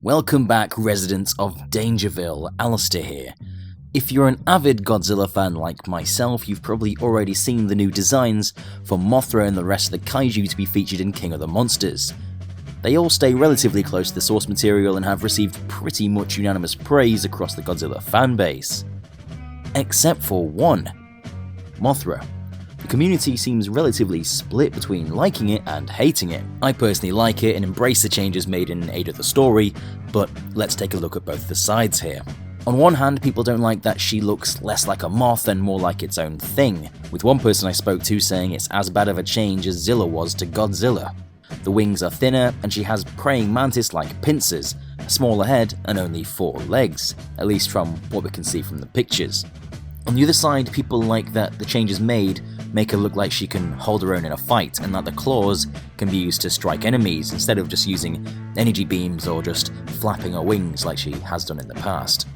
Welcome back, residents of Dangerville. Alistair here. If you're an avid Godzilla fan like myself, you've probably already seen the new designs for Mothra and the rest of the kaiju to be featured in King of the Monsters. They all stay relatively close to the source material and have received pretty much unanimous praise across the Godzilla fanbase. Except for one, Mothra. The community seems relatively split between liking it and hating it. I personally like it and embrace the changes made in aid of the story, but let's take a look at both the sides here. On one hand, people don't like that she looks less like a moth and more like its own thing, with one person I spoke to saying it's as bad of a change as Zilla was to Godzilla. The wings are thinner and she has praying mantis-like pincers, a smaller head and only 4 legs, at least from what we can see from the pictures. On the other side, people like that the changes made make her look like she can hold her own in a fight, and that the claws can be used to strike enemies instead of just using energy beams or just flapping her wings like she has done in the past.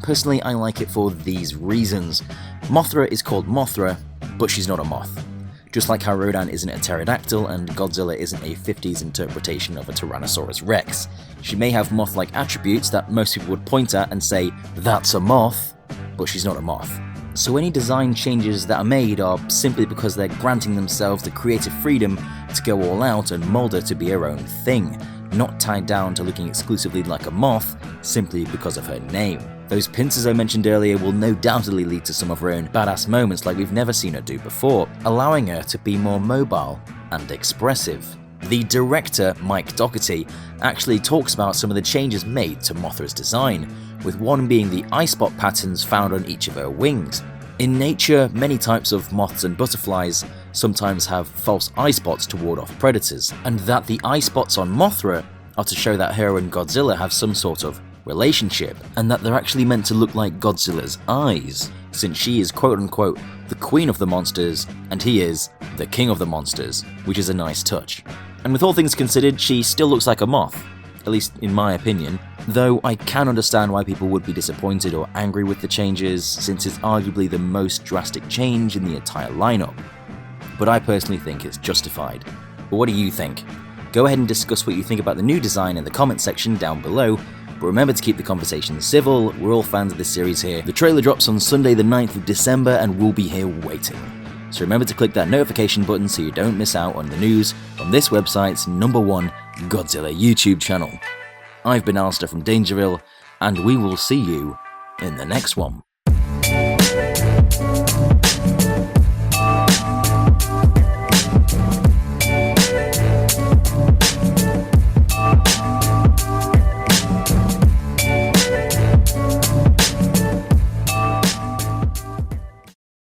Personally, I like it for these reasons. Mothra is called Mothra, but she's not a moth. Just like how Rodan isn't a pterodactyl and Godzilla isn't a 50s interpretation of a Tyrannosaurus Rex. She may have moth-like attributes that most people would point at and say, "That's a moth," but she's not a moth. So any design changes that are made are simply because they're granting themselves the creative freedom to go all out and mold her to be her own thing, not tied down to looking exclusively like a moth simply because of her name. Those pincers I mentioned earlier will no doubtedly lead to some of her own badass moments like we've never seen her do before, allowing her to be more mobile and expressive. The director, Mike Dougherty, actually talks about some of the changes made to Mothra's design, with one being the eye spot patterns found on each of her wings. In nature, many types of moths and butterflies sometimes have false eye spots to ward off predators, and that the eye spots on Mothra are to show that her and Godzilla have some sort of relationship, and that they're actually meant to look like Godzilla's eyes, since she is quote-unquote the queen of the monsters and he is the king of the monsters, which is a nice touch. And with all things considered, she still looks like a moth, at least in my opinion, though I can understand why people would be disappointed or angry with the changes, since it's arguably the most drastic change in the entire lineup. But I personally think it's justified. But what do you think? Go ahead and discuss what you think about the new design in the comment section down below, but remember to keep the conversation civil. We're all fans of this series here. The trailer drops on Sunday the 9th of December and we'll be here waiting. So remember to click that notification button so you don't miss out on the news on this website's #1 Godzilla YouTube channel. I've been Alistair from Dangerville, and we will see you in the next one.